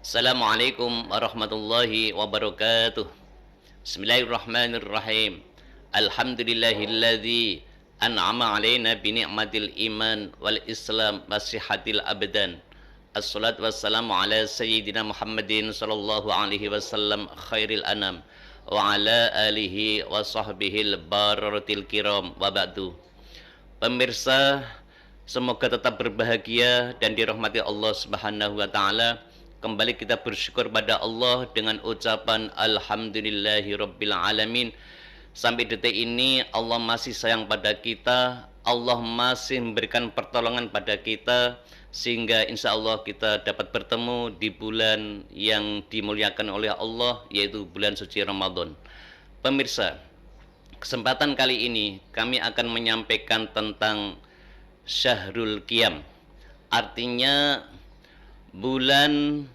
Assalamualaikum warahmatullahi wabarakatuh. Bismillahirrahmanirrahim. Alhamdulillahilladzi an'ama alaina bi ni'matil iman wal islam wasihatil abdan. Assalatu wassalamu ala sayyidina Muhammadin sallallahu alaihi wasallam khairil anam wa ala alihi wa sahbihil bararatil kiram wa ba'du. Pemirsa, semoga tetap berbahagia dan dirahmati Allah Subhanahu wa taala. Kembali kita bersyukur pada Allah dengan ucapan Alhamdulillahi Rabbil Alamin. Sampai detik ini Allah masih sayang pada kita, Allah masih memberikan pertolongan pada kita, sehingga insya Allah kita dapat bertemu di bulan yang dimuliakan oleh Allah, yaitu bulan suci Ramadan. Pemirsa, kesempatan kali ini kami akan menyampaikan tentang Syahrul Qiyam. Artinya bulan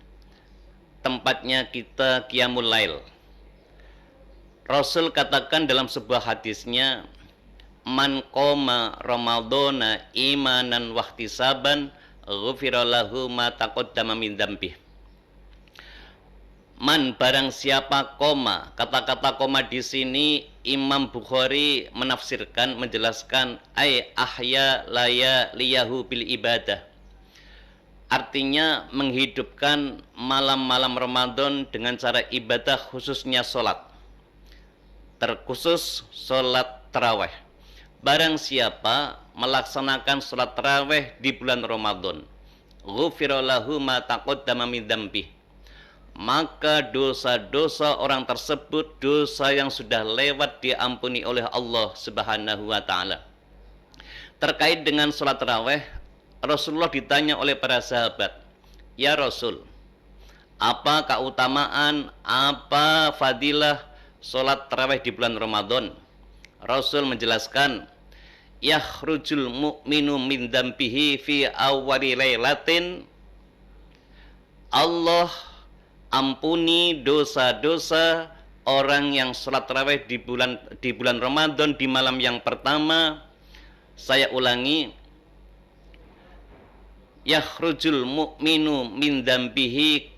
tempatnya kita Qiyamul Lail. Rasul katakan dalam sebuah hadisnya, man qoma ramadhana imanan wahtisaban ghufira lahu ma taqaddama min dzambih. Man, barang siapa koma, kata-kata koma di sini Imam Bukhari menafsirkan, menjelaskan ay ahya laya liyahu bil ibadah. Artinya menghidupkan malam-malam Ramadan dengan cara ibadah, khususnya sholat. Terkhusus sholat taraweh. Barang siapa melaksanakan sholat taraweh di bulan Ramadan, ghufira lahu ma taqaddama min dzambih, maka dosa-dosa orang tersebut, dosa yang sudah lewat, diampuni oleh Allah Subhanahu wa taala. Terkait dengan sholat taraweh, Rasulullah ditanya oleh para sahabat, ya Rasul, apa keutamaan, apa fadilah sholat tarawih di bulan Ramadan? Rasul menjelaskan, yakhrujul mu'minu min dzambihi fi awwali lailatin. Allah ampuni dosa-dosa orang yang sholat tarawih di bulan Ramadan di malam yang pertama. Saya ulangi, yakhrujul mu'minu min dzambihi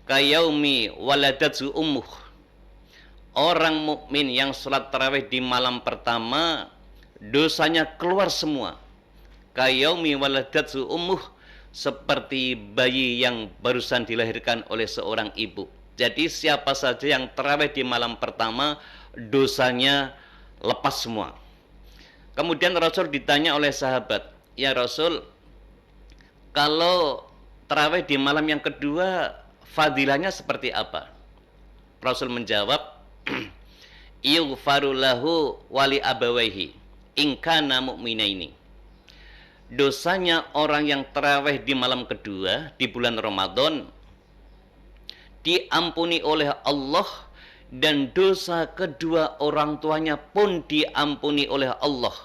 kayaumi waladatu ummuh. Orang mukmin yang salat tarawih di malam pertama, dosanya keluar semua. Kayaumi waladatu ummuh, seperti bayi yang barusan dilahirkan oleh seorang ibu. Jadi siapa saja yang tarawih di malam pertama, dosanya lepas semua. Kemudian Rasul ditanya oleh sahabat, ya Rasul, kalau tarawih di malam yang kedua, fadilahnya seperti apa? Rasul menjawab, yughfaru lahu wali abawaihi in kana mu'minaini. Dosanya orang yang tarawih di malam kedua di bulan Ramadan diampuni oleh Allah, dan dosa kedua orang tuanya pun diampuni oleh Allah,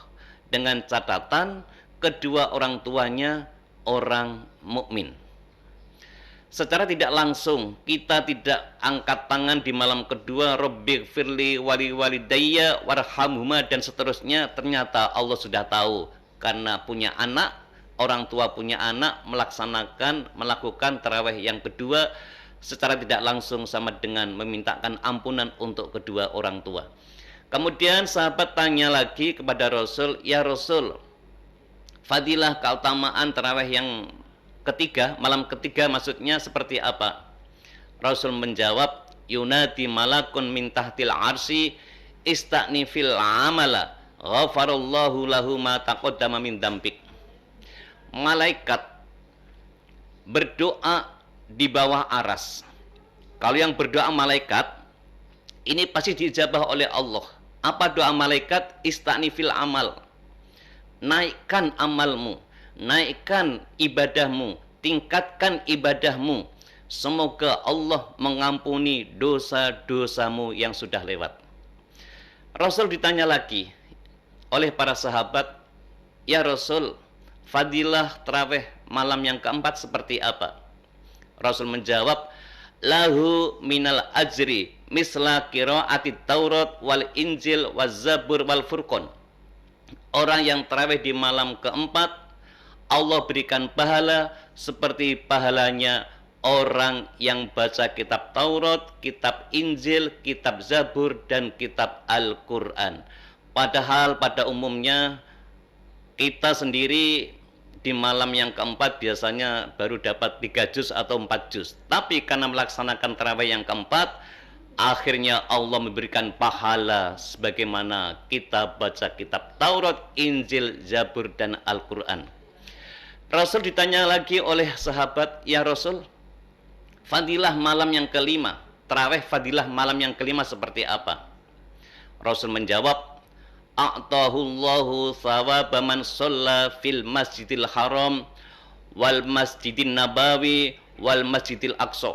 dengan catatan kedua orang tuanya orang mukmin. Secara tidak langsung kita tidak angkat tangan di malam kedua, Rabbighfirli wali walidayya warhamhuma dan seterusnya. Ternyata Allah sudah tahu, karena punya anak, orang tua punya anak, melakukan tarawih yang kedua secara tidak langsung sama dengan memintakan ampunan untuk kedua orang tua. Kemudian sahabat tanya lagi kepada Rasul, ya Rasul, fadilah keutamaan tarawih yang ketiga, malam ketiga maksudnya seperti apa? Rasul menjawab, yunati malakun min tahtil arsi ista'nifil amala ghafarallahu lahu ma taqaddama min dzambik. Malaikat berdoa di bawah aras. Kalau yang berdoa malaikat, ini pasti diijabah oleh Allah. Apa doa malaikat? Ista'nifil amal, naikkan amalmu, naikkan ibadahmu, tingkatkan ibadahmu. Semoga Allah mengampuni dosa-dosamu yang sudah lewat. Rasul ditanya lagi oleh para sahabat, ya Rasul, fadilah tarawih malam yang keempat seperti apa? Rasul menjawab, lahu minal ajri misla qiraati Taurat wal Injil waz Zabur wal Furqan. Orang yang tarawih di malam keempat, Allah berikan pahala seperti pahalanya orang yang baca kitab Taurat, kitab Injil, kitab Zabur, dan kitab Al-Quran. Padahal pada umumnya kita sendiri di malam yang keempat biasanya baru dapat 3 juz atau 4 juz. Tapi karena melaksanakan tarawih yang keempat, akhirnya Allah memberikan pahala sebagaimana kita baca kitab Taurat, Injil, Zabur, dan Al-Quran. Rasul ditanya lagi oleh sahabat, ya Rasul, fadilah malam yang kelima, tarawih fadilah malam yang kelima seperti apa? Rasul menjawab, a'tahullahu thawaba man shalla fil masjidil haram wal masjidin nabawi wal masjidil aqsa.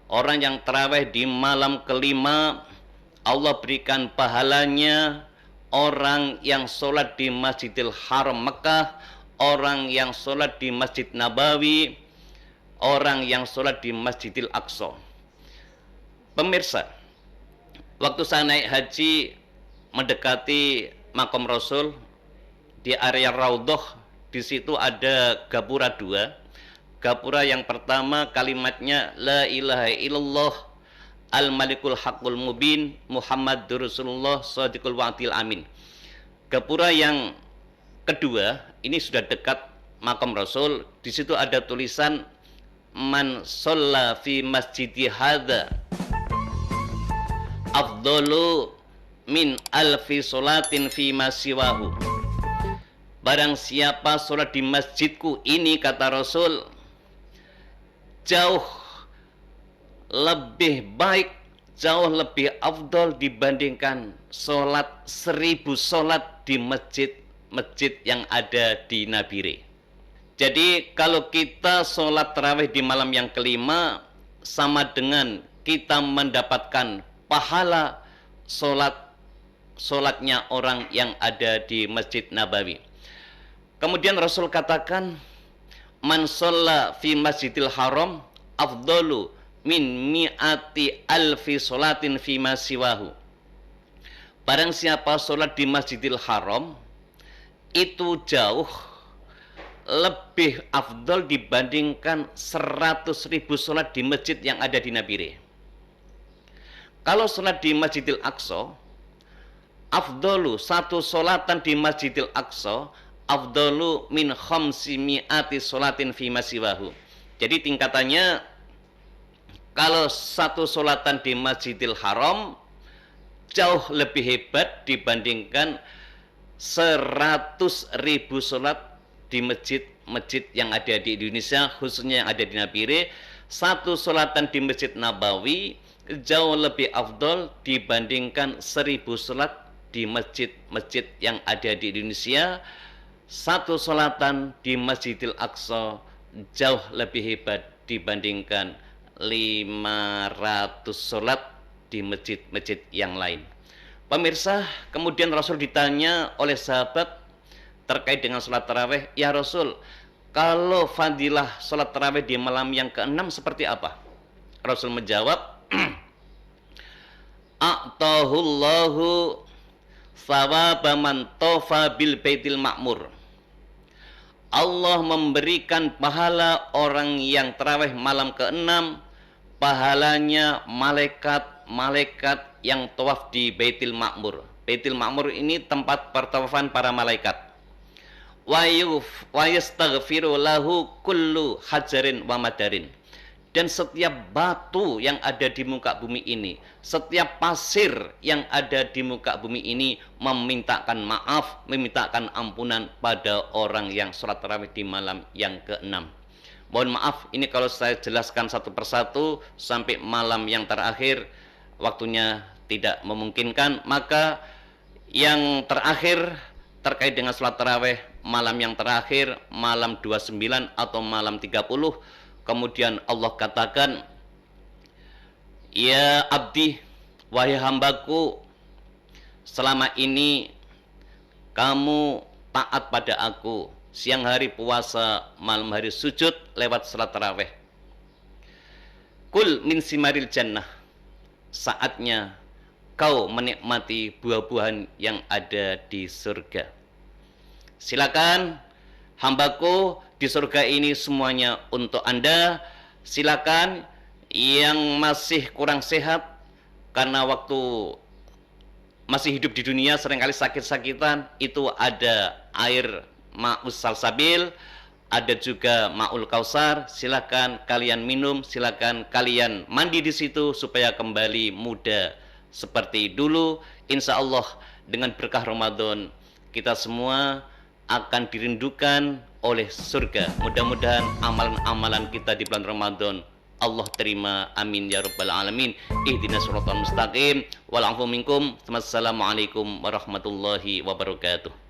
Orang yang tarawih di malam kelima, Allah berikan pahalanya orang yang sholat di Masjidil Haram Mekah, orang yang sholat di Masjid Nabawi, orang yang sholat di Masjidil Aqsa. Pemirsa, waktu saya naik haji mendekati makam Rasul di area Raudhah, di situ ada gapura 2. Gapura yang pertama kalimatnya la ilaha illallah al-malikul haqqul mubin Muhammadur Rasulullah shadiqul wa'dil amin. Gapura yang kedua, ini sudah dekat makam Rasul, di situ ada tulisan man shalla fi masjidi hadza afdalu min alfi sholatin fi masiwahu. Barang siapa sholat di masjidku ini, kata Rasul, jauh lebih baik, jauh lebih afdol dibandingkan sholat 1000 sholat di masjid yang ada di Nabire. Jadi kalau kita sholat tarawih di malam yang kelima, sama dengan kita mendapatkan pahala sholatnya orang yang ada di Masjid Nabawi. Kemudian Rasul katakan, man sholla fi masjidil haram afdalu min mi'ati alfi sholatin fi masiwahu. Barang siapa sholat di Masjidil Haram, itu jauh lebih afdol dibandingkan 100.000 sholat di masjid yang ada di Nabire. Kalau sholat di Masjidil Aqsa, afdolu satu sholatan di Masjidil Aqsa afdalu min khamsi mi'ati sholatin fi masiwahu. Jadi tingkatannya, kalau satu sholatan di Masjidil Haram jauh lebih hebat dibandingkan 100.000 sholat di masjid-masjid yang ada di Indonesia, khususnya yang ada di Nabire. Satu sholatan di Masjid Nabawi jauh lebih afdol dibandingkan 1000 sholat di masjid-masjid yang ada di Indonesia. Satu sholatan di Masjidil Aqsa jauh lebih hebat dibandingkan 500 sholat di masjid-masjid yang lain. Pemirsa, kemudian Rasul ditanya oleh sahabat terkait dengan sholat tarawih, ya Rasul, kalau fadilah sholat tarawih di malam yang ke-6 seperti apa? Rasul menjawab, a'tahullahu thawaba man tofa bil baitil ma'mur. Allah memberikan pahala orang yang tarawih malam ke-6, pahalanya malaikat yang tawaf di Baitul Ma'mur. Baitul Ma'mur ini tempat pertawafan para malaikat. Wa yastaghfiru lahu kullu hajarin wa madarin. Dan setiap batu yang ada di muka bumi ini, setiap pasir yang ada di muka bumi ini memintakan maaf, memintakan ampunan pada orang yang sholat tarawih di malam yang ke-6. Mohon maaf, ini kalau saya jelaskan satu persatu sampai malam yang terakhir, waktunya tidak memungkinkan. Maka yang terakhir terkait dengan sholat tarawih malam yang terakhir, malam 29 atau malam 30, kemudian Allah katakan, ya abdi, wahai hambaku, selama ini kamu taat pada aku, siang hari puasa, malam hari sujud lewat salat tarawih. Kul min simaril jannah, saatnya kau menikmati buah-buahan yang ada di surga. Silakan hambaku, di surga ini semuanya untuk Anda. Silakan yang masih kurang sehat karena waktu masih hidup di dunia seringkali sakit-sakitan, itu ada air ma'us salsabil, ada juga ma'ul kausar. Silakan kalian minum, silakan kalian mandi di situ supaya kembali muda seperti dulu. Insya Allah dengan berkah Ramadan kita semua akan dirindukan oleh surga. Mudah-mudahan amalan-amalan kita di bulan Ramadan Allah terima, amin ya rabbal alamin. Ihdinas siratal mustaqim wal afu minkum. Wassalamualaikum warahmatullahi wabarakatuh.